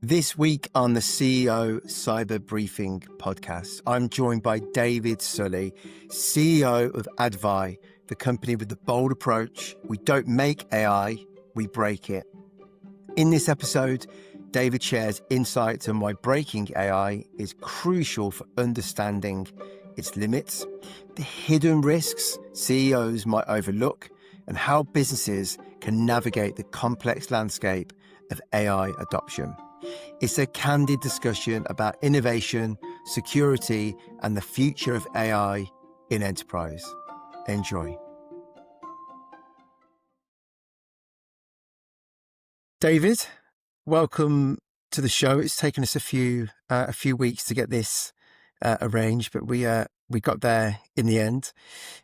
This week on the CEO Cyber Briefing podcast, I'm joined by David Sully, CEO of Advai, the company with the bold approach. We don't make AI, we break it. In this episode, David shares insights on why breaking AI is crucial for understanding its limits, the hidden risks CEOs might overlook, and how businesses can navigate the complex landscape of AI adoption. It's a candid discussion about innovation, security, and the future of AI in enterprise. Enjoy. David, welcome to the show. It's taken us a few weeks to get this arranged, but we got there in the end.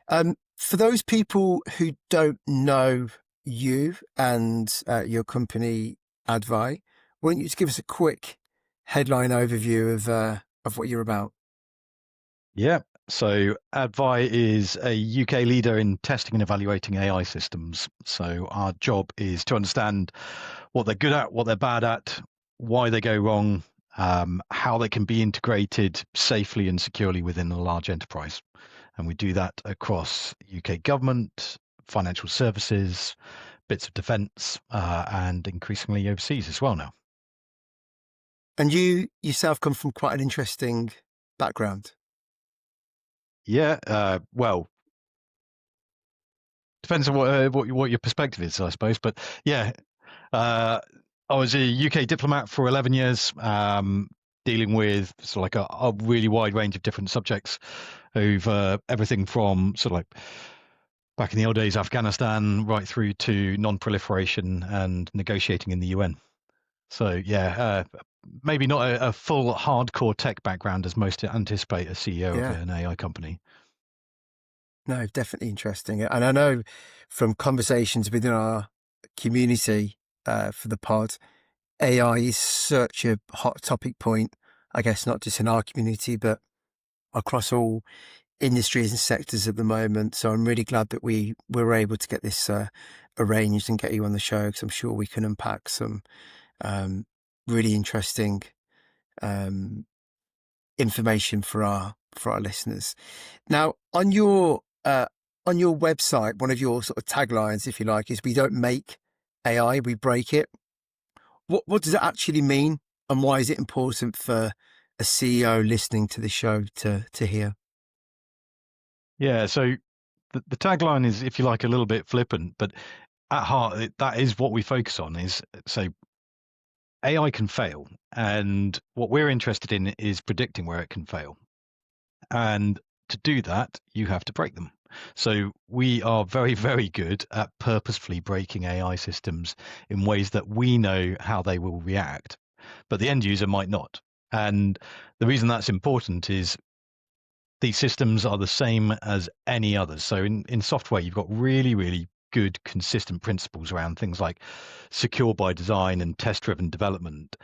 For those people who don't know you and your company, Advai, why don't you just give us a quick headline overview of what you're about? Yeah. So Advai is a UK leader in testing and evaluating AI systems. So our job is to understand what they're good at, what they're bad at, why they go wrong, how they can be integrated safely and securely within a large enterprise. And we do that across UK government, financial services, bits of defence, and increasingly overseas as well now. And you yourself come from quite an interesting background. Yeah, well, depends on what your perspective is, I suppose. But yeah, I was a UK diplomat for 11 years, dealing with sort of like a really wide range of different subjects, over everything from sort of like back in the old days, Afghanistan, right through to non-proliferation and negotiating in the UN. So yeah, maybe not a full hardcore tech background as most anticipate a CEO of an AI company. No, definitely interesting. And I know from conversations within our community for the pod, AI is such a hot topic point, I guess, not just in our community, but across all industries and sectors at the moment. So I'm really glad that we were able to get this arranged and get you on the show, because I'm sure we can unpack some really interesting information for our listeners. Now, on your website, one of your sort of taglines, if you like, is "We don't make AI, we break it." What does it actually mean, and why is it important for a CEO listening to the show to hear? Yeah, so the tagline is, if you like, a little bit flippant, but at heart, that is what we focus on. Is so AI can fail, and what we're interested in is predicting where it can fail. And to do that, you have to break them. So we are very, very good at purposefully breaking AI systems in ways that we know how they will react, but the end user might not. And the reason that's important is these systems are the same as any others. So in software, you've got really, really good, consistent principles around things like secure by design and test-driven development.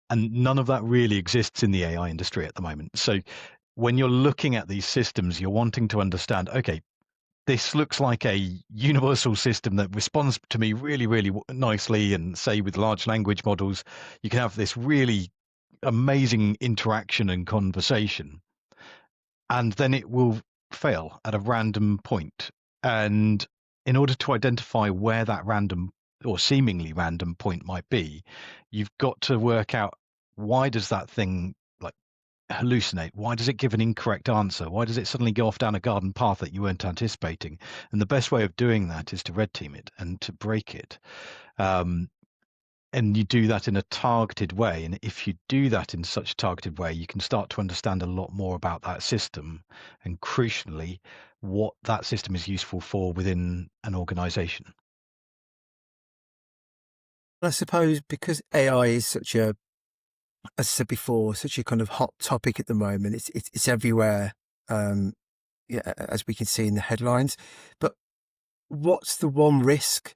And none of that really exists in the AI industry at the moment. So when you're looking at these systems, you're wanting to understand, okay, this looks like a universal system that responds to me really, really nicely. And say with large language models, you can have this really amazing interaction and conversation. And then it will fail at a random point. And in order to identify where that random or seemingly random point might be, you've got to work out, why does that thing like hallucinate? Why does it give an incorrect answer? Why does it suddenly go off down a garden path that you weren't anticipating? And the best way of doing that is to red team it and to break it. And you do that in a targeted way. And if you do that in such a targeted way, you can start to understand a lot more about that system, and crucially, what that system is useful for within an organization. I suppose because AI is such a, as I said before, such a kind of hot topic at the moment. It's everywhere, as we can see in the headlines. But what's the one risk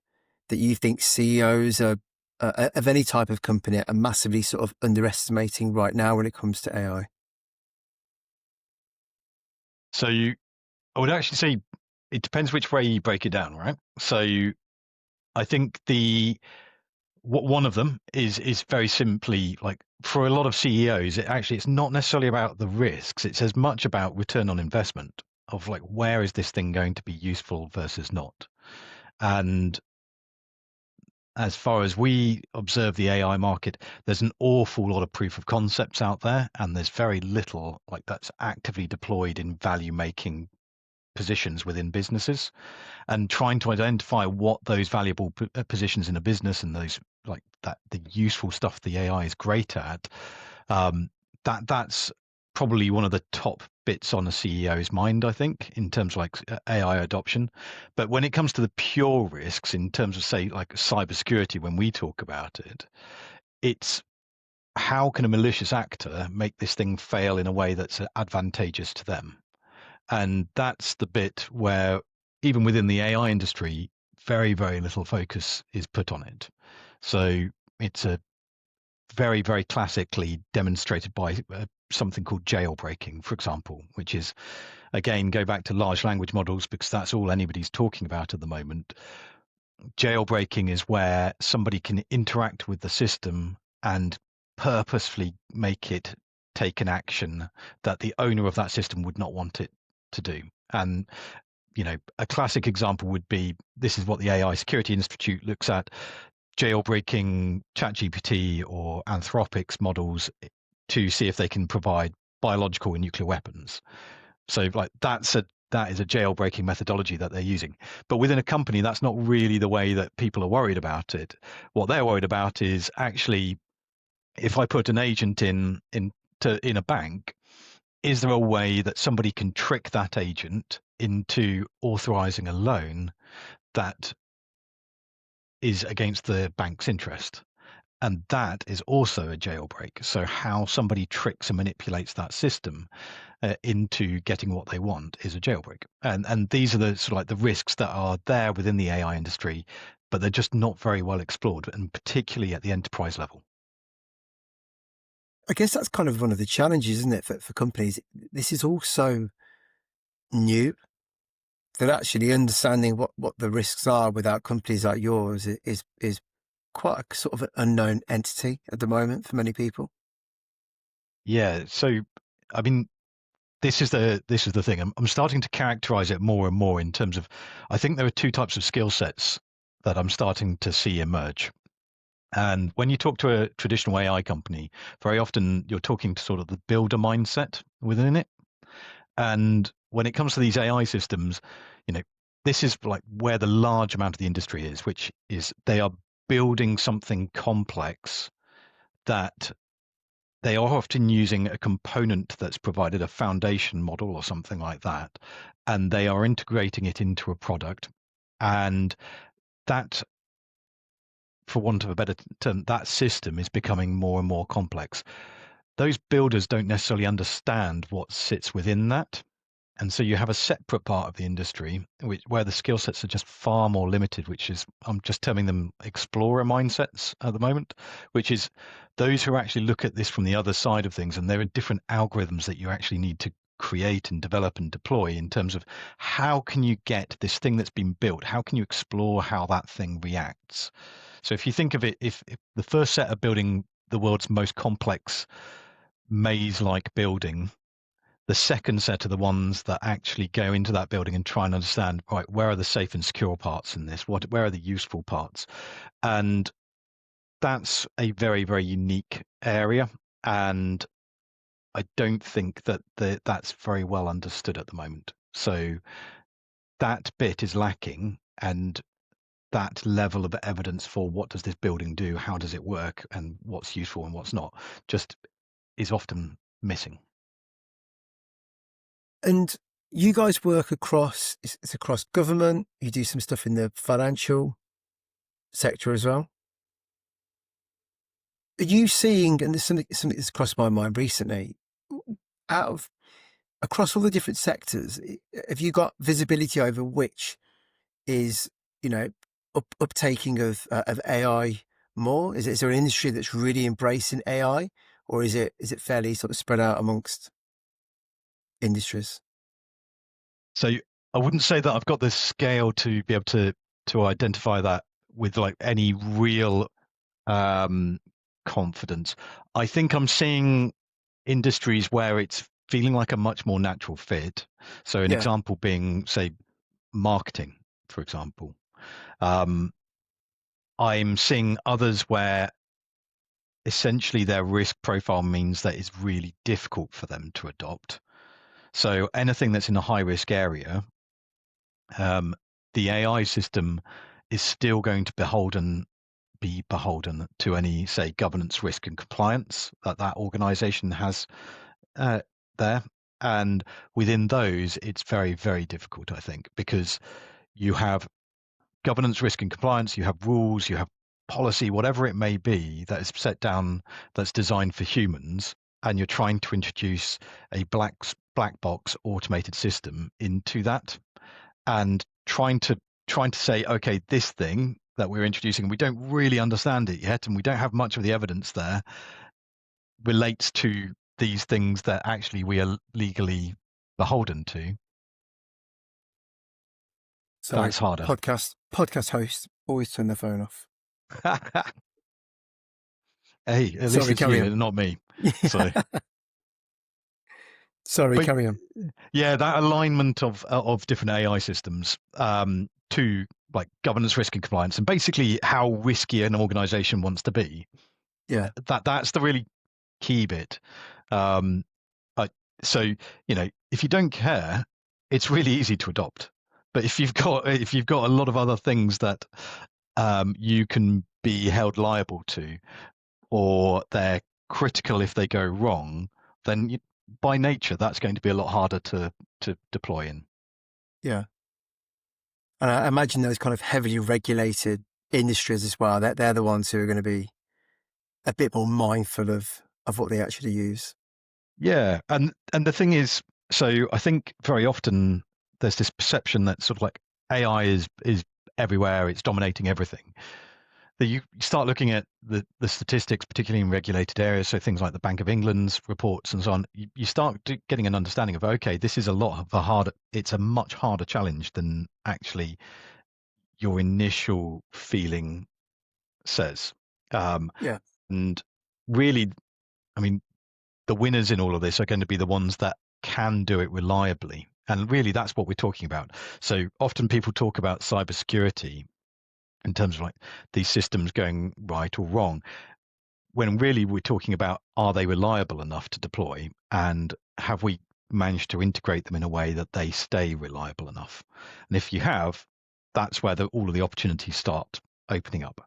that you think CEOs are of any type of company are massively sort of underestimating right now when it comes to AI? So I would actually say it depends which way you break it down, right? So I think one of them is very simply, like, for a lot of CEOs, it's not necessarily about the risks. It's as much about return on investment of, like, where is this thing going to be useful versus not. And as far as we observe the AI market, there's an awful lot of proof of concepts out there, and there's very little like that's actively deployed in value making positions within businesses. And trying to identify what those valuable positions in a business and those like that the useful stuff the AI is great at, um, that's probably one of the top bits on a CEO's mind, I think, in terms of like AI adoption. But when it comes to the pure risks, in terms of say like cybersecurity, when we talk about it, it's how can a malicious actor make this thing fail in a way that's advantageous to them? And that's the bit where, even within the AI industry, very, very little focus is put on it. So it's a very, very classically demonstrated by something called jailbreaking, for example, which is, again, go back to large language models because that's all anybody's talking about at the moment. Jailbreaking is where somebody can interact with the system and purposefully make it take an action that the owner of that system would not want it to do. And a classic example would be, this is what the AI Security Institute looks at, jailbreaking ChatGPT or Anthropic's models to see if they can provide biological and nuclear weapons. So like that is a jailbreaking methodology that they're using. But within a company, that's not really the way that people are worried about it. What they're worried about is actually, if I put an agent in a bank, is there a way that somebody can trick that agent into authorizing a loan that is against the bank's interest? And that is also a jailbreak. So how somebody tricks and manipulates that system into getting what they want is a jailbreak. And these are the sort of like the risks that are there within the AI industry, but they're just not very well explored, and particularly at the enterprise level. I guess that's kind of one of the challenges, isn't it, for companies? This is all so new that actually understanding what the risks are without companies like yours is quite a sort of an unknown entity at the moment for many people. Yeah. So, I mean, this is the thing. I'm starting to characterize it more and more in terms of, I think there are two types of skill sets that I'm starting to see emerge. And when you talk to a traditional AI company, very often you're talking to sort of the builder mindset within it. And when it comes to these AI systems, you know, this is like where the large amount of the industry is, which is they are building something complex that they are often using a component that's provided a foundation model or something like that, and they are integrating it into a product. And that, for want of a better term, that system is becoming more and more complex. Those builders don't necessarily understand what sits within that. And so you have a separate part of the industry where the skill sets are just far more limited, which is, I'm just terming them explorer mindsets at the moment, which is those who actually look at this from the other side of things. And there are different algorithms that you actually need to create and develop and deploy in terms of how can you get this thing that's been built? How can you explore how that thing reacts? So if you think of it, if the first set of building the world's most complex maze-like building, the second set are the ones that actually go into that building and try and understand, right, where are the safe and secure parts in this? Where are the useful parts? And that's a very, very unique area. And I don't think that that's very well understood at the moment. So that bit is lacking. And that level of evidence for what does this building do? How does it work? And what's useful and what's not just is often missing. And you guys work across, it's across government, you do some stuff in the financial sector as well. Are you seeing, and there's something that's crossed my mind recently, across all the different sectors, have you got visibility over which is, uptaking of AI more? Is there an industry that's really embracing AI, or is it fairly sort of spread out amongst industries? So I wouldn't say that I've got the scale to be able to identify that with like any real confidence. I think I'm seeing industries where it's feeling like a much more natural fit. So an Yeah. example being, say, marketing, for example. Um, I'm seeing others where essentially their risk profile means that it's really difficult for them to adopt. So anything that's in a high risk area, um, the AI system is still going to be beholden to any, say, governance, risk, and compliance that that organization has there. And within those, it's very, very difficult, I think, because you have governance, risk, and compliance, you have rules, you have policy, whatever it may be that is set down that's designed for humans, and you're trying to introduce a black box automated system into that, and trying to say, okay, this thing that we're introducing, we don't really understand it yet, and we don't have much of the evidence there, relates to these things that actually we are legally beholden to. Sorry, That's harder. podcast host always turn their phone off. Hey, at least Sorry, it's carry you on. and not me. So, Sorry, but carry on. yeah, that alignment of different AI systems to like governance, risk, and compliance, and basically how risky an organization wants to be. Yeah. That's the really key bit. Um, so if you don't care, it's really easy to adopt. But if you've got a lot of other things that you can be held liable to, or they're critical if they go wrong, then by nature that's going to be a lot harder to deploy in. Yeah. And I imagine those kind of heavily regulated industries as well, that they're the ones who are going to be a bit more mindful of what they actually use. Yeah, and the thing is, so I think very often there's this perception that sort of like AI is everywhere, it's dominating everything. That you start looking at the statistics, particularly in regulated areas, so things like the Bank of England's reports and so on, you start getting an understanding of, okay, this is it's a much harder challenge than actually your initial feeling says. Yeah. And really, I mean, the winners in all of this are going to be the ones that can do it reliably. And really, that's what we're talking about. So often people talk about cybersecurity in terms of like these systems going right or wrong, when really we're talking about, are they reliable enough to deploy, and have we managed to integrate them in a way that they stay reliable enough? And if you have, that's where all of the opportunities start opening up.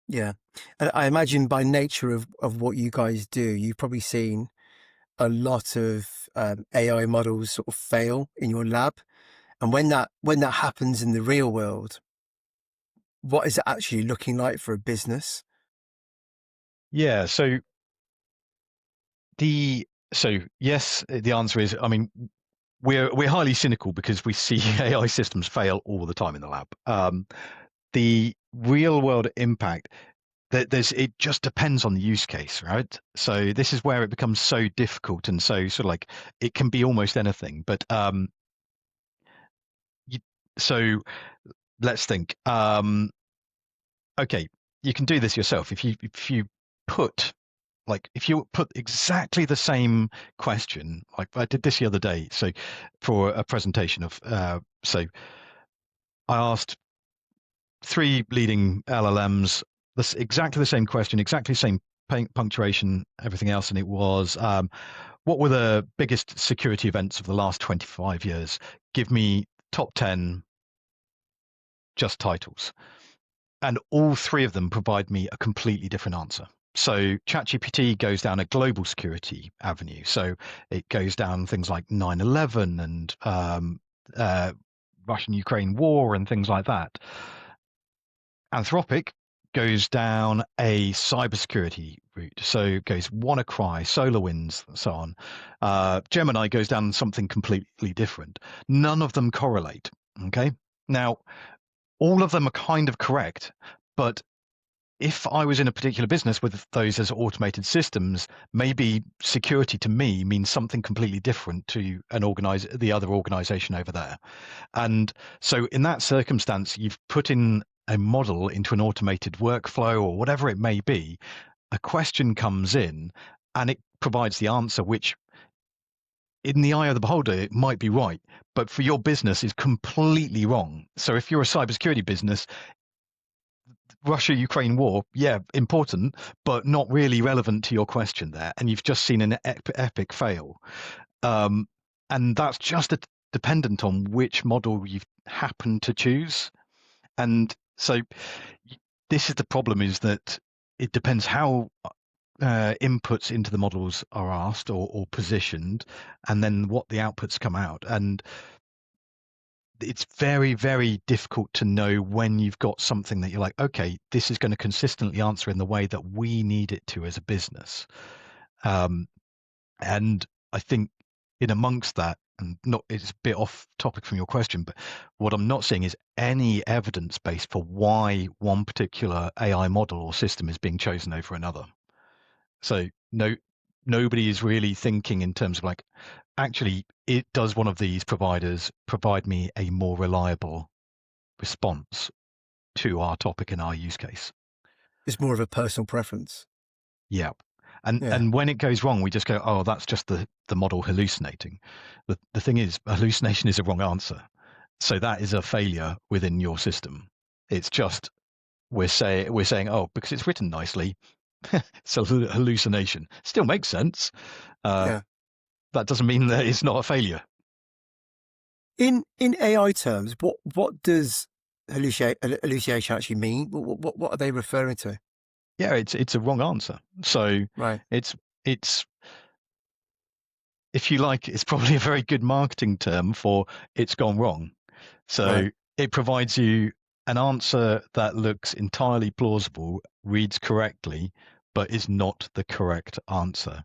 Yeah. And I imagine by nature of what you guys do, you've probably seen a lot of AI models sort of fail in your lab. And when that happens in the real world, what is it actually looking like for a business? Yeah. Yes, the answer is, I mean, we're highly cynical because we see AI systems fail all the time in the lab. The real world impact, it just depends on the use case, right? So this is where it becomes so difficult, and so sort of like it can be almost anything. But so let's think. Okay, you can do this yourself if you put if you put exactly the same question, like I did this the other day. So for a presentation of so I asked 3 leading LLMs this exactly the same question, exactly the same punctuation, everything else, and it was, what were the biggest security events of the last 25 years? Give me top 10 just titles. And all 3 of them provide me a completely different answer. So ChatGPT goes down a global security avenue. So it goes down things like 9/11 and Russian-Ukraine war and things like that. Anthropic goes down a cybersecurity route. So it goes WannaCry, SolarWinds, and so on. Gemini goes down something completely different. None of them correlate. Okay. Now, all of them are kind of correct, but if I was in a particular business with those as automated systems, maybe security to me means something completely different to the other organization over there. And so in that circumstance, you've put in a model into an automated workflow or whatever it may be, a question comes in and it provides the answer, which in the eye of the beholder, it might be right, but for your business is completely wrong. So if you're a cybersecurity business, Russia-Ukraine war, yeah, important, but not really relevant to your question there. And you've just seen an epic fail. And that's just dependent on which model you've happened to choose. And so this is the problem, is that it depends how inputs into the models are asked or positioned, and then what the outputs come out. And it's very, very difficult to know when you've got something that you're like, okay, this is going to consistently answer in the way that we need it to as a business. And I think in amongst that, and not, it's a bit off topic from your question, but what I'm not seeing is any evidence base for why one particular AI model or system is being chosen over another. So nobody is really thinking in terms of like, actually, does one of these providers provide me a more reliable response to our topic and our use case? It's more of a personal preference. Yeah. And when it goes wrong, we just go, oh, that's just the model hallucinating. The thing is, hallucination is a wrong answer. So that is a failure within your system. It's just we're saying, oh, because it's written nicely, it's a hallucination. Still makes sense. That doesn't mean that it's not a failure. In AI terms, what does hallucination actually mean? What are they referring to? Yeah, it's a wrong answer. So Right. it's if you like, it's probably a very good marketing term for it's gone wrong. So it provides you an answer that looks entirely plausible, reads correctly, but is not the correct answer.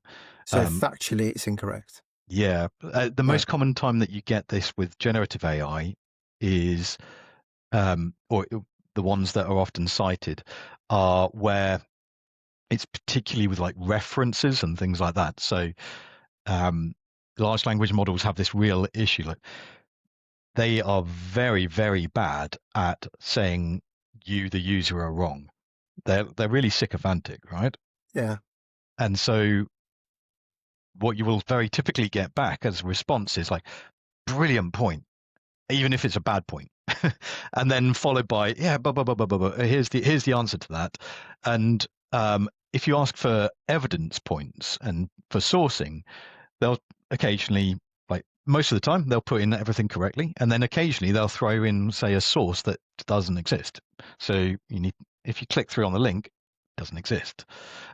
So factually, it's incorrect. Yeah. The most common time that you get this with generative AI is, or the ones that are often cited are where it's particularly with like references and things like that. So large language models have this real issue. Like they are very, very bad at saying you, the user, are wrong. They're really sycophantic, right? Yeah. And so what you will very typically get back as a response is like, brilliant point, even if it's a bad point. And then followed by, yeah, blah, blah, blah, blah, blah, blah. Here's the answer to that. And if you ask for evidence points and for sourcing, they'll occasionally, like most of the time, they'll put in everything correctly, and then occasionally they'll throw in, say, a source that doesn't exist. So if you click through on the link, it doesn't exist.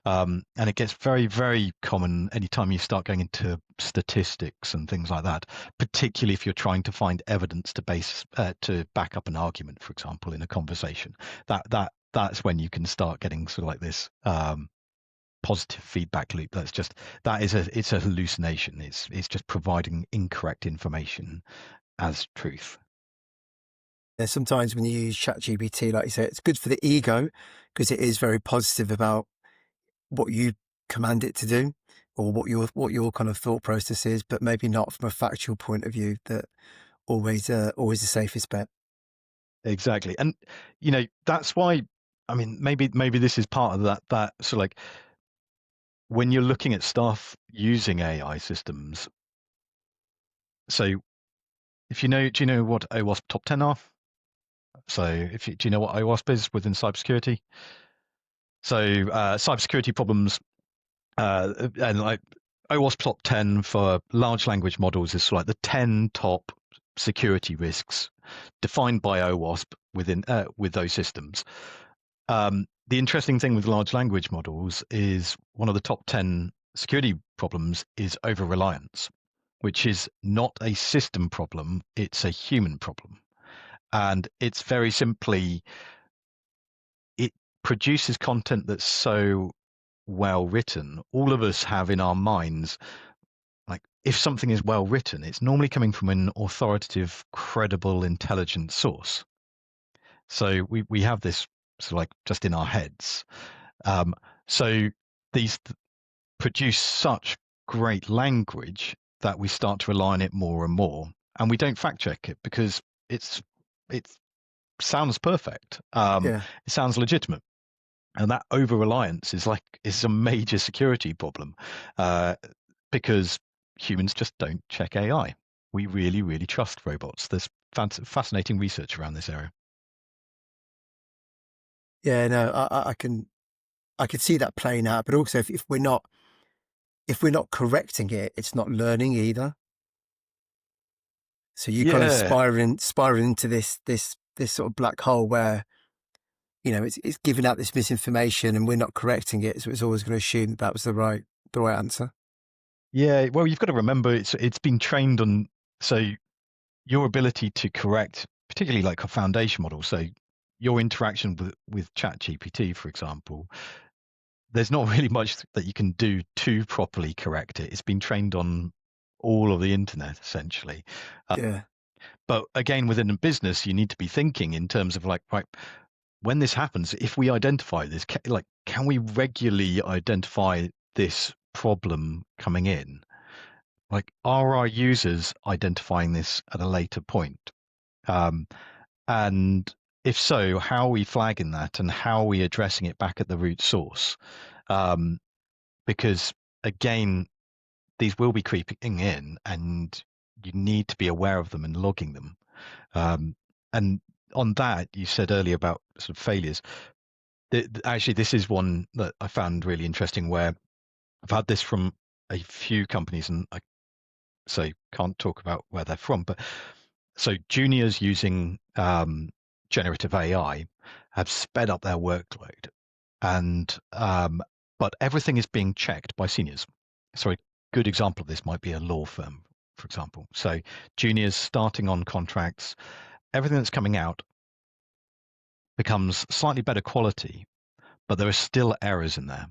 And it gets very, very common anytime you start going into statistics and things like that, particularly if you're trying to find evidence to back up an argument, for example, in a conversation. That's when you can start getting sort of like this positive feedback loop. It's a hallucination. It's just providing incorrect information as truth. Sometimes when you use ChatGPT, like you say, it's good for the ego because it is very positive about what you command it to do or what your kind of thought process is, but maybe not from a factual point of view. That always the safest bet. Exactly, and that's why. I mean, maybe this is part of that. So like when you're looking at stuff using AI systems. So if do you know what OWASP top 10 are? So do you know what OWASP is within cybersecurity? So cybersecurity problems, and like OWASP top 10 for large language models is like the 10 top security risks defined by OWASP within with those systems. The interesting thing with large language models is one of the top 10 security problems is over-reliance, which is not a system problem, it's a human problem. And it's very simply, it produces content that's so well written. All of us have in our minds, like if something is well written, it's normally coming from an authoritative, credible, intelligent source. So we have this sort of like just in our heads. So these produce such great language that we start to rely on it more and more, and we don't fact check it because it's sounds perfect. Yeah. It sounds legitimate. And that over reliance is a major security problem, because humans just don't check AI. We really, really trust robots. There's fascinating research around this area. Yeah, no, I can see that playing out, but also if we're not correcting it, it's not learning either. So you kind of Yeah, spiraling into this sort of black hole where, you know, it's giving out this misinformation and we're not correcting it, so it's always going to assume that was the right answer. yeah. Well, you've got to remember it's been trained on, so your ability to correct, particularly like a foundation model. So your interaction with ChatGPT, for example, there's not really much that you can do to properly correct it. It's been trained on all of the internet, essentially. Yeah, But again, within a business, you need to be thinking in terms of like, right, when this happens, if we identify this, can we regularly identify this problem coming in? Like, are our users identifying this at a later point? Um, and if so, how are we flagging that and how are we addressing it back at the root source? Um, because again, these will be creeping in and you need to be aware of them and logging them. And on that, you said earlier about sort of failures. Actually, this is one that I found really interesting where I've had this from a few companies, and I so can't talk about where they're from, but so juniors using generative AI have sped up their workload, and but everything is being checked by seniors. So a good example of this might be a law firm, for example. So juniors starting on contracts, everything that's coming out becomes slightly better quality, but there are still errors in there.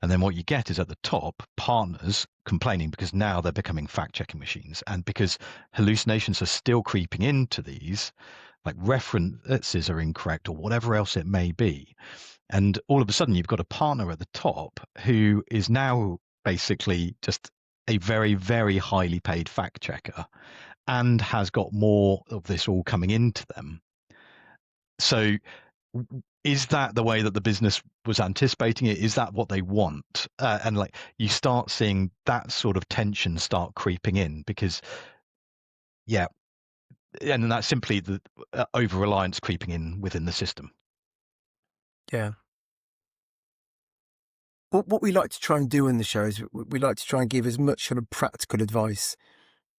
And then what you get is at the top, partners complaining because now they're becoming fact checking machines. And because hallucinations are still creeping into these, like references are incorrect or whatever else it may be. And all of a sudden, you've got a partner at the top who is now basically just a very, very highly paid fact checker and has got more of this all coming into them. So is that the way that the business was anticipating it? Is that what they want? And like you start seeing that sort of tension start creeping in because, yeah, and that's simply the over reliance creeping in within the system. yeah. What we like to try and do in the show is we like to try and give as much sort of practical advice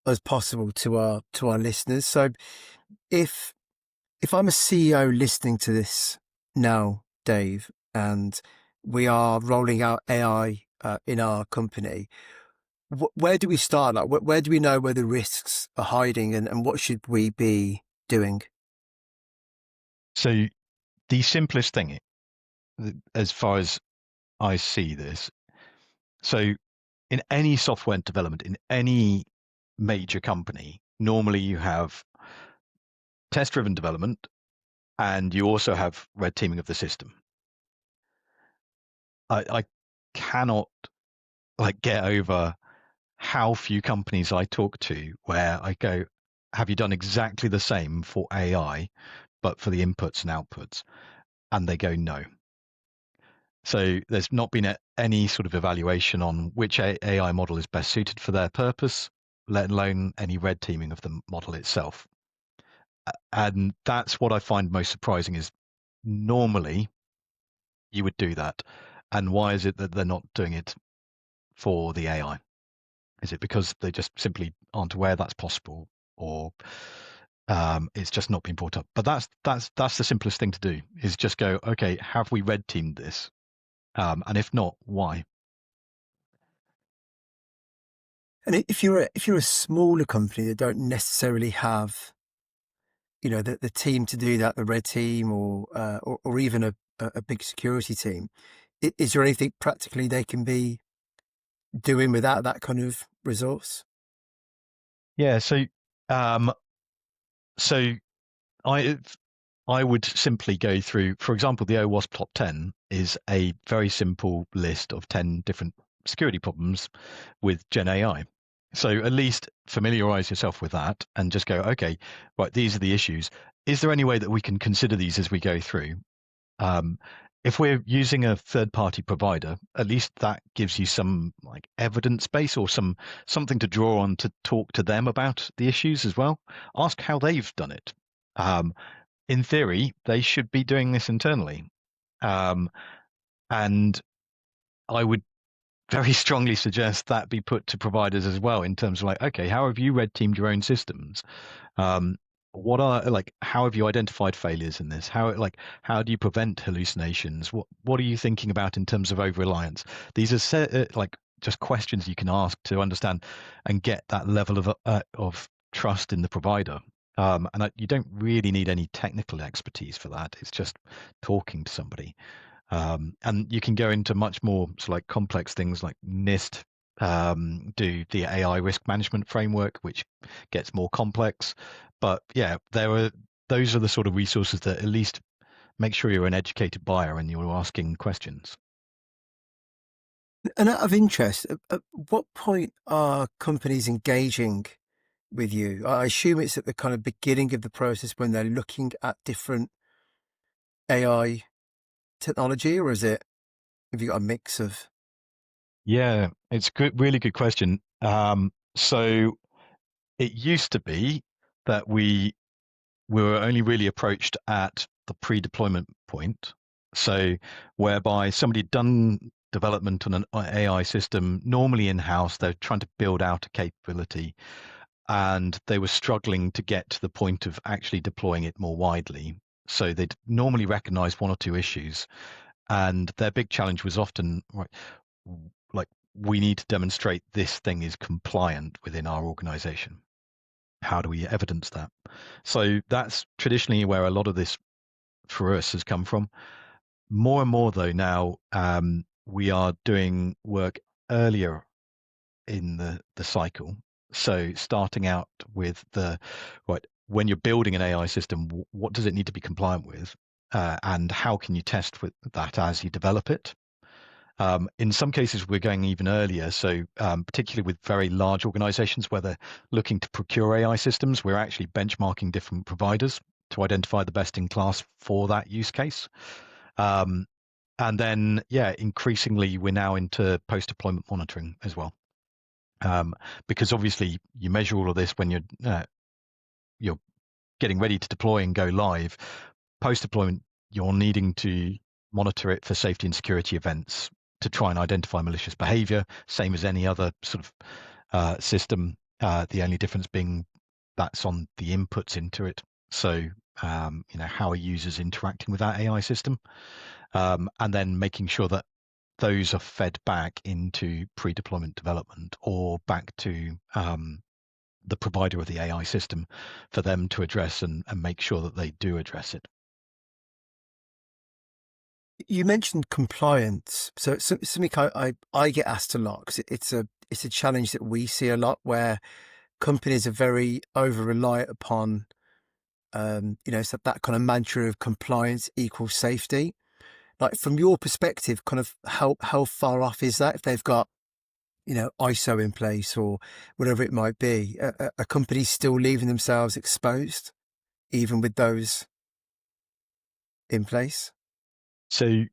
as possible to our listeners. So if I'm a CEO listening to this now, Dave, and we are rolling out AI in our company, where do we start? Like, where do we know where the risks are hiding, and what should we be doing? So the simplest thing, as far as I see this, so in any software development, in any major company, normally you have test-driven development and you also have red teaming of the system. I cannot like get over how few companies I talk to where I go, have you done exactly the same for AI, but for the inputs and outputs? And they go, no. So there's not been any sort of evaluation on which AI model is best suited for their purpose, let alone any red teaming of the model itself. And that's what I find most surprising is normally you would do that. And why is it that they're not doing it for the AI? Is it because they just simply aren't aware that's possible, or it's just not been brought up? But that's the simplest thing to do is just go, okay, have we red teamed this? And if not, why? And if you're a smaller company that don't necessarily have, you know, the team to do that, the red team, or even a big security team, is there anything practically they can be doing without that kind of resource? Yeah. Um, so I I would simply go through, for example, the OWASP top 10 is a very simple list of 10 different security problems with Gen AI. So at least familiarize yourself with that and just go, okay, right, these are the issues. is there any way that we can consider these as we go through? Um, if we're using a third-party provider, at least that gives you some like evidence base or something to draw on to talk to them about the issues as well. Ask how they've done it. In theory, they should be doing this internally. Um, and I would very strongly suggest that be put to providers as well in terms of like, okay, how have you red teamed your own systems? Um, what are like, how have you identified failures in this? How do you prevent hallucinations? What are you thinking about in terms of over reliance? These are like just questions you can ask to understand and get that level of trust in the provider. You don't really need any technical expertise for that. It's just talking to somebody. And you can go into much more sort of like complex things like NIST, do the AI risk management framework, which gets more complex. But yeah, those are the sort of resources that at least make sure you're an educated buyer and you're asking questions. And out of interest, at what point are companies engaging with you? I assume it's at the kind of beginning of the process when they're looking at different AI technology, or have you got a mix of? Yeah, it's good, really good question. So it used to be that we were only really approached at the pre-deployment point. So whereby somebody had done development on an AI system, normally in-house, they're trying to build out a capability and they were struggling to get to the point of actually deploying it more widely. So they'd normally recognize one or two issues. And their big challenge was often right, like we need to demonstrate this thing is compliant within our organization. How do we evidence that? So that's traditionally where a lot of this for us has come from. More and more, though, now we are doing work earlier in the cycle. So starting out with right, when you're building an AI system, what does it need to be compliant with? And how can you test with that as you develop it? In some cases, we're going even earlier. So, particularly with very large organizations where they're looking to procure AI systems, we're actually benchmarking different providers to identify the best in class for that use case. Um, and then, yeah, increasingly, we're now into post-deployment monitoring as well. Because obviously, you measure all of this when you're getting ready to deploy and go live. Post-deployment, you're needing to monitor it for safety and security events to try and identify malicious behavior, same as any other sort of system. The only difference being that's on the inputs into it. So, how are users interacting with that AI system? And then making sure that those are fed back into pre-deployment development or back to the provider of the AI system for them to address and make sure that they do address it. You mentioned compliance, so it's something I get asked a lot because it's a challenge that we see a lot where companies are very over reliant upon so that kind of mantra of compliance equals safety. Like from your perspective, kind of how far off is that if they've got ISO in place or whatever it might be? A company's still leaving themselves exposed even with those in place. So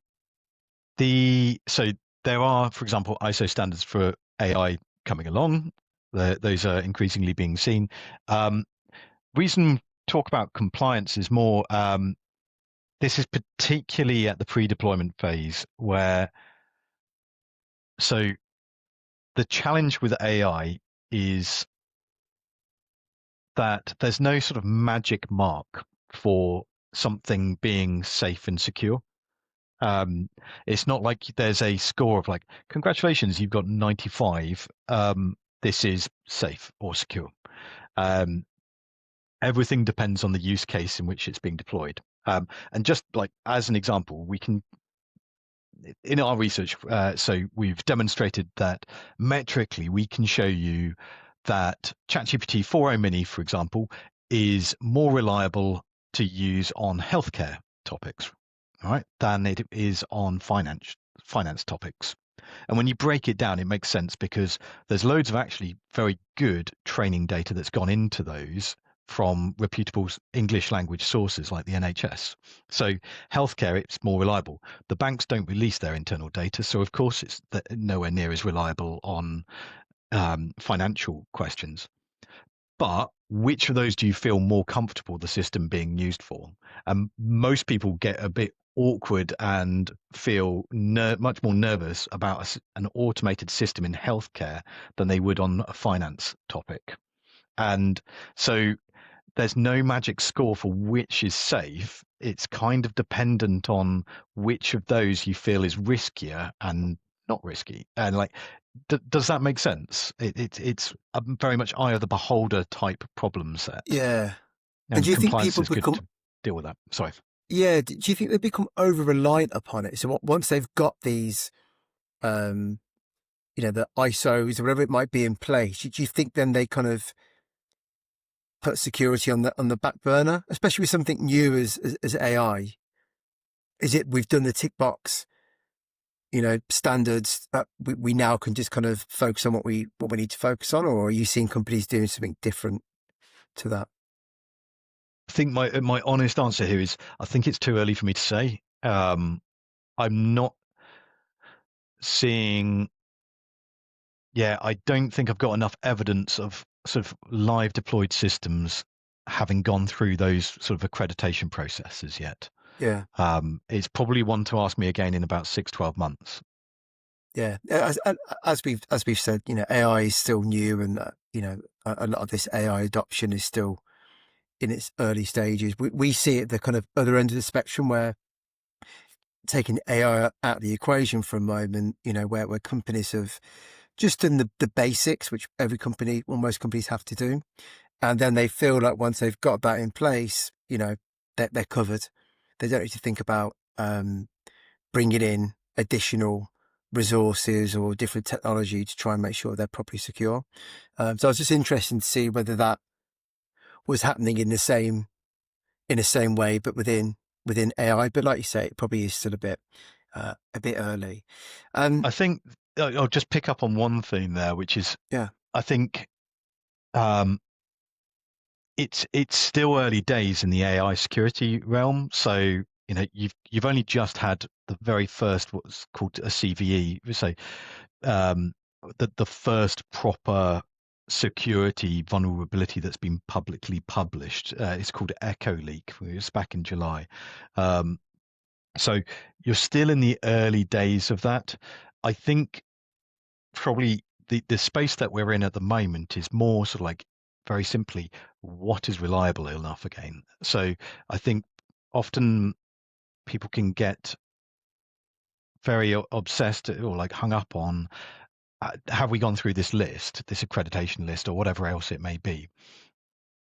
so there are, for example, ISO standards for AI coming along. Those are increasingly being seen. Reason talk about compliance is more. This is particularly at the pre-deployment phase where. So the challenge with AI is that there's no sort of magic mark for something being safe and secure. It's not like there's a score of like, congratulations, you've got 95. This is safe or secure. Everything depends on the use case in which it's being deployed. And just like as an example, we can, in our research, so we've demonstrated that metrically we can show you that ChatGPT 4.0 Mini, for example, is more reliable to use on healthcare topics, right, than it is on finance topics. And when you break it down, it makes sense because there's loads of actually very good training data that's gone into those from reputable English language sources like the NHS. So healthcare, it's more reliable. The banks don't release their internal data, so of course it's nowhere near as reliable on financial questions. But which of those do you feel more comfortable the system being used for? Most people get a bit awkward and feel much more nervous about an automated system in healthcare than they would on a finance topic. And so there's no magic score for which is safe. It's kind of dependent on which of those you feel is riskier and not risky. And like, does that make sense? It's a very much eye of the beholder type problem set, Yeah. And do and you think compliance people is good become, to deal with that. Sorry. yeah, do you think they become over reliant upon it? So once they've got these, um, the ISOs or whatever it might be in place, do you think then they kind of put security on the back burner, especially with something new as AI? Is it we've done the tick box, standards that we now can just kind of focus on what we need to focus on, or are you seeing companies doing something different to that? I think my honest answer here is I think it's too early for me to say. I'm not seeing. Yeah, I don't think I've got enough evidence of sort of live deployed systems having gone through those sort of accreditation processes yet. Yeah, It's probably one to ask me again in about 6-12 months. yeah. As we've said, AI is still new, and a lot of this AI adoption is still in its early stages. We see it at the kind of other end of the spectrum, where taking AI out of the equation for a moment, where companies have just done the basics, which most companies have to do. And then they feel like once they've got that in place, they're covered. They don't need to think about bringing in additional resources or different technology to try and make sure they're properly secure. So I was just interested to see whether that was happening in the same way, but within AI. But like you say, it probably is still a bit early. I think I'll just pick up on one thing there, which is Yeah, I think um, it's still early days in the AI security realm. So you've only just had the very first what's called a CVE, so um, the first proper security vulnerability that's been publicly published. It's called Echo Leak. It was back in July. Um, so you're still in the early days of that. I think probably the space that we're in at the moment is more sort of like very simply what is reliable enough again. So I think often people can get very obsessed or like hung up on have we gone through this list, this accreditation list, or whatever else it may be.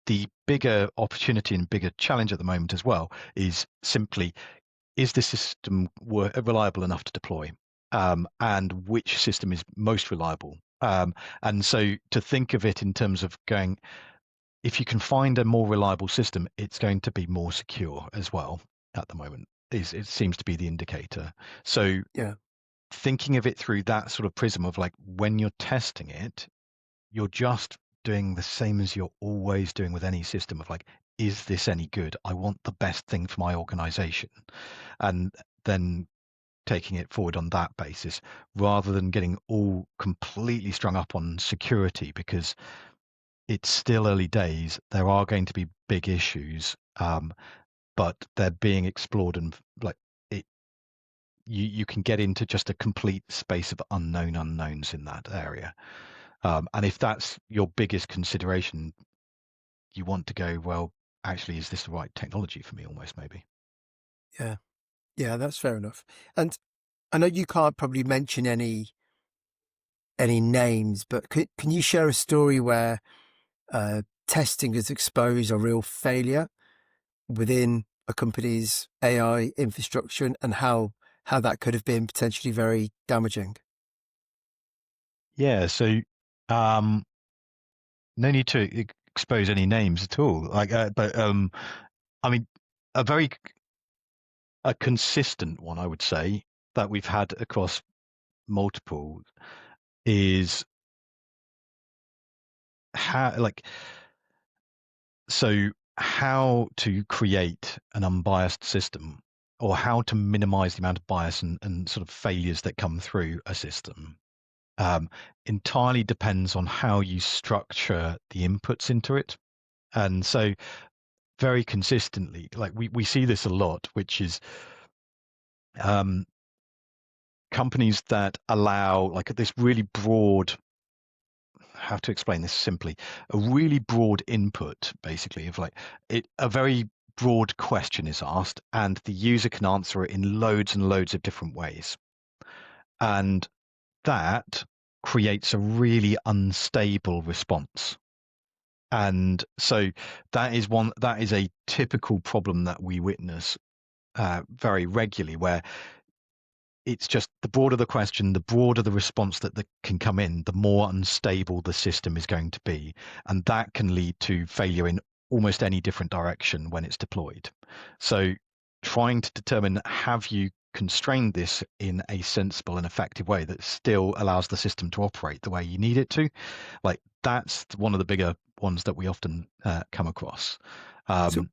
The bigger opportunity and bigger challenge at the moment as well is simply is this system reliable enough to deploy? And which system is most reliable? And so to think of it in terms of going, if you can find a more reliable system, it's going to be more secure as well at the moment. It seems to be the indicator. So yeah, thinking of it through that sort of prism of like when you're testing it, you're just doing the same as you're always doing with any system of like, is this any good? I want the best thing for my organization. And then taking it forward on that basis rather than getting all completely strung up on security because it's still early days. There are going to be big issues, but they're being explored and like it. You can get into just a complete space of unknown unknowns in that area. And if that's your biggest consideration, you want to go, well, actually, is this the right technology for me? Almost maybe. yeah, yeah. That's fair enough. And I know you can't probably mention any names, but can you share a story where testing has exposed a real failure within a company's AI infrastructure, and how that could have been potentially very damaging? Yeah. So, um, no need to expose any names at all. Like, but I mean, a very a consistent one, I would say, that we've had across multiple is how like So how to create an unbiased system, or how to minimize the amount of bias and sort of failures that come through a system, entirely depends on how you structure the inputs into it. And so very consistently, like we see this a lot, which is um, companies that allow like this really broad, how to explain this simply, a really broad input, basically, of like a very broad question is asked and the user can answer it in loads and loads of different ways. And that creates a really unstable response. And so that is a typical problem that we witness very regularly, where it's just the broader the question, the broader the response that can come in, the more unstable the system is going to be. And that can lead to failure in almost any different direction when it's deployed. So trying to determine, have you constrained this in a sensible and effective way that still allows the system to operate the way you need it to? Like, that's one of the bigger ones that we often come across. So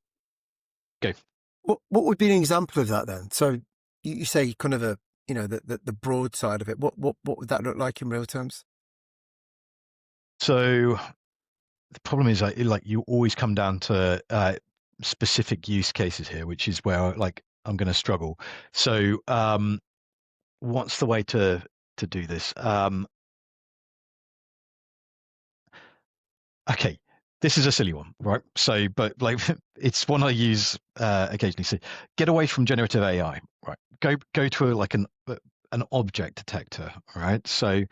Go. what would be an example of that then? So you say kind of the broad side of it. What would that look like in real terms? So the problem is like you always come down to specific use cases here, which is where like I'm going to struggle. So what's the way to do this? Okay, this is a silly one, right? So, but like it's one I use occasionally. So, get away from generative AI, right? Go to like an object detector, right? So,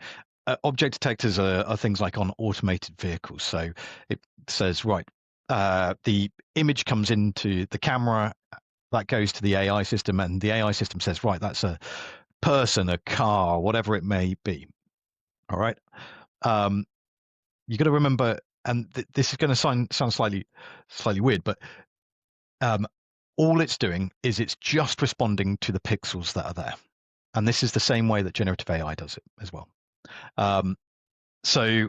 object detectors are things like on automated vehicles. So it says, right, the image comes into the camera, that goes to the AI system, and the AI system says, right, that's a person, a car, whatever it may be. All right. You got to remember, and this is going to sound slightly weird, but all it's doing is it's just responding to the pixels that are there. And this is the same way that generative AI does it as well. So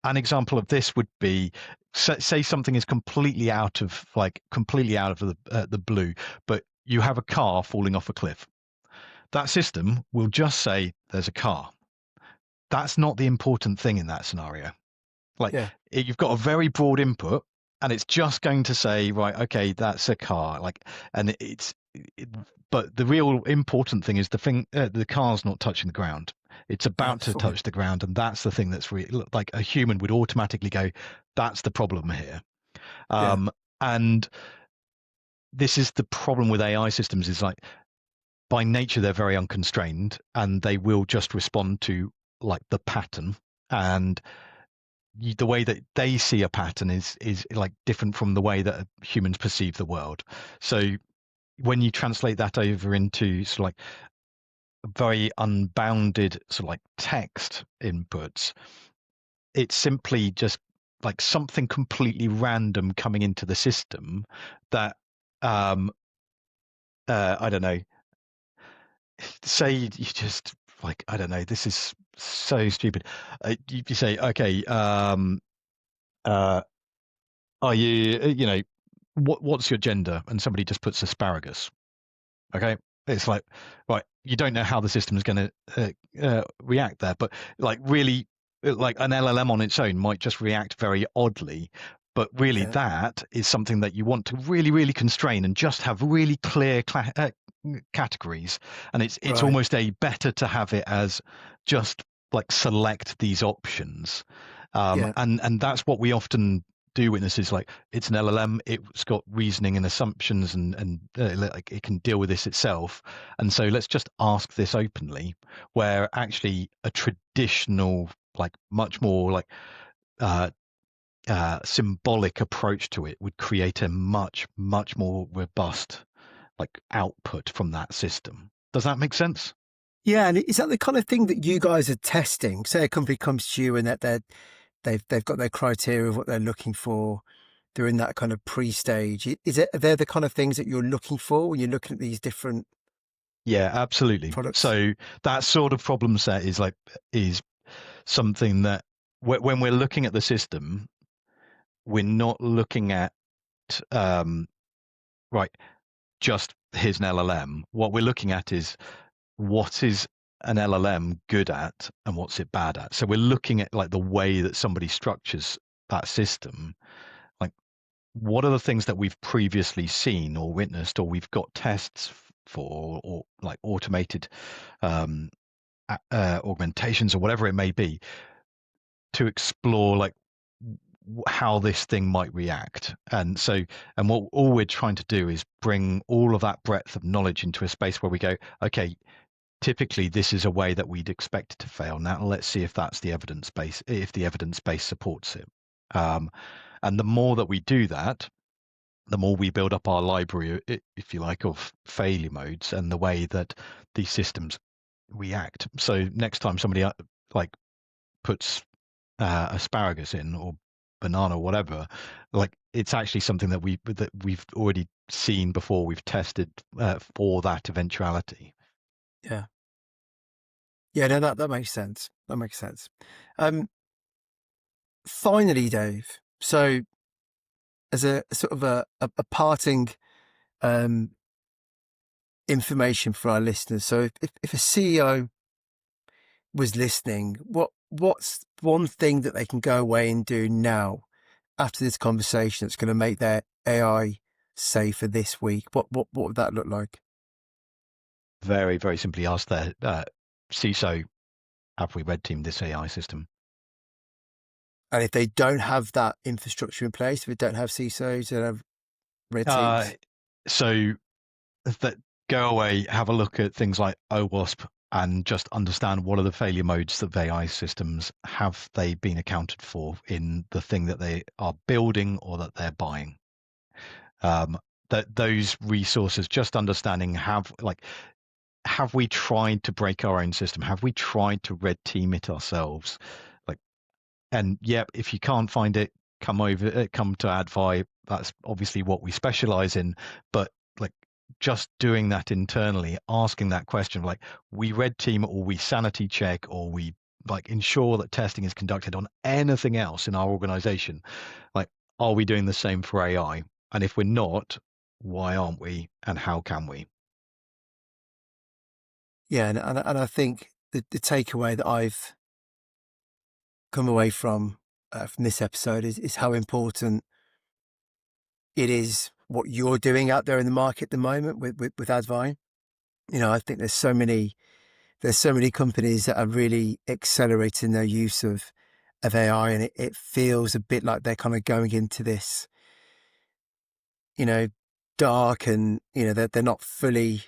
an example of this would be, say something is completely out of the blue, but you have a car falling off a cliff. That system will just say there's a car. That's not the important thing in that scenario. Like, you've got a very broad input, and it's just going to say, right, okay, that's a car. Like, and but the real important thing is the car's not touching the ground. It's about to touch the ground, and that's the thing that's really, like, a human would automatically go, that's the problem here. And this is the problem with AI systems, is like, by nature they're very unconstrained, and they will just respond to like the pattern, and the way that they see a pattern is like different from the way that humans perceive the world. So when you translate that over into sort of like very unbounded sort of like text inputs, it's simply just like something completely random coming into the system that I don't know, say you just like, I don't know, this is so stupid. You say, okay, are you what's your gender? And somebody just puts asparagus. Okay. It's like, right, you don't know how the system is going to react there, but like really, like an LLM on its own might just react very oddly. But really, that is something that you want to really, really constrain and just have really clear categories. And it's almost better to have it as just like select these options. And that's what we often do witness, is like, it's an LLM, it's got reasoning and assumptions, and like it can deal with this itself. And so let's just ask this openly, where actually a traditional, like much more like symbolic approach to it would create a much more robust like output from that system. Does that make sense? Yeah, and is that the kind of thing that you guys are testing? Say a company comes to you and that they've got their criteria of what they're looking for. They're in that kind of pre-stage. Are they the kind of things that you're looking for when you're looking at these different? Yeah, absolutely. Products? So that sort of problem set is something that when we're looking at the system, we're not looking at right, just here's an LLM. What we're looking at is what is an LLM good at and what's it bad at. So we're looking at like the way that somebody structures that system. Like, what are the things that we've previously seen or witnessed, or we've got tests for, or like automated augmentations or whatever it may be, to explore like how this thing might react. And so, and what all we're trying to do is bring all of that breadth of knowledge into a space where we go, okay, typically this is a way that we'd expect it to fail. Now let's see if that's the evidence base, if the evidence base supports it. And the more that we do that, the more we build up our library, if you like, of failure modes and the way that these systems react. So next time somebody like puts asparagus in or banana or whatever, like it's actually something that we've already seen before, we've tested for that eventuality. Yeah. Yeah, no, that makes sense. That makes sense. Finally, Dave, so as a sort of a parting information for our listeners. So if a CEO was listening, what's one thing that they can go away and do now after this conversation that's going to make their AI safer this week? What would that look like? Very, very simply ask their CISO, have we red teamed this AI system? And if they don't have that infrastructure in place, if they don't have CISOs, they don't have red teams. So that go away, have a look at things like OWASP and just understand what are the failure modes that AI systems have they been accounted for in the thing that they are building or that they're buying. That those resources, just understanding have we tried to break our own system? Have we tried to red team it ourselves? Like, and yep, if you can't find it, come to Advai. That's obviously what we specialize in, but like just doing that internally, asking that question, like we red team or we sanity check or we like ensure that testing is conducted on anything else in our organization. Like, are we doing the same for AI? And if we're not, why aren't we? And how can we? Yeah, and I think the takeaway that I've come away from this episode is how important it is what you're doing out there in the market at the moment with Advai. You know, I think there's so many companies that are really accelerating their use of AI, and it feels a bit like they're kind of going into this, you know, dark, and you know they're not fully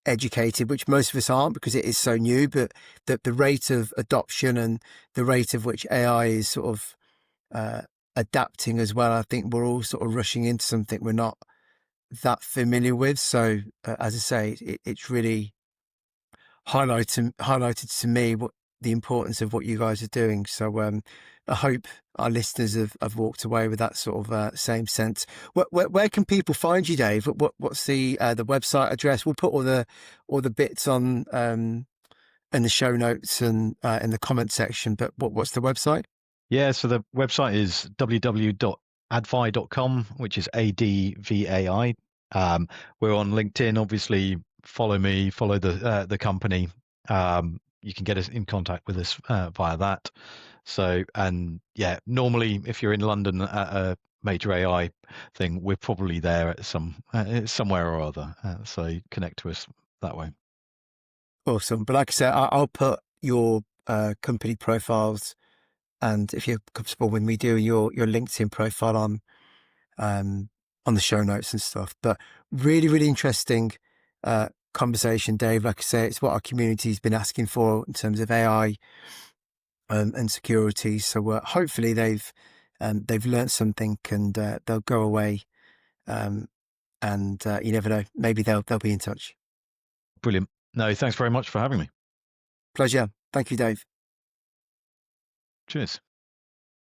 educated, which most of us aren't because it is so new. But the rate of adoption and the rate of which AI is sort of adapting as well, I think we're all sort of rushing into something we're not that familiar with. So as I say, it's really highlighted to me what the importance of what you guys are doing. So I hope our listeners have walked away with that sort of same sense. Where can people find you, Dave? What's the website address? We'll put all the bits on in the show notes and in the comment section. But what's the website? Yeah, so the website is www.advai.com, which is ADVAI. We're on LinkedIn, obviously. Follow me, follow the company. You can get us in contact with us via that. So, and yeah, normally if you're in London at a major AI thing, we're probably there at somewhere or other. So connect to us that way. Awesome. But like I said, I'll put your company profiles, and if you're comfortable with me doing your LinkedIn profile on the show notes and stuff. But really, really interesting conversation, Dave. Like I say, it's what our community's been asking for in terms of AI and security. So hopefully they've learned something, and they'll go away. And you never know, maybe they'll be in touch. Brilliant. No, thanks very much for having me. Pleasure. Thank you, Dave. Cheers.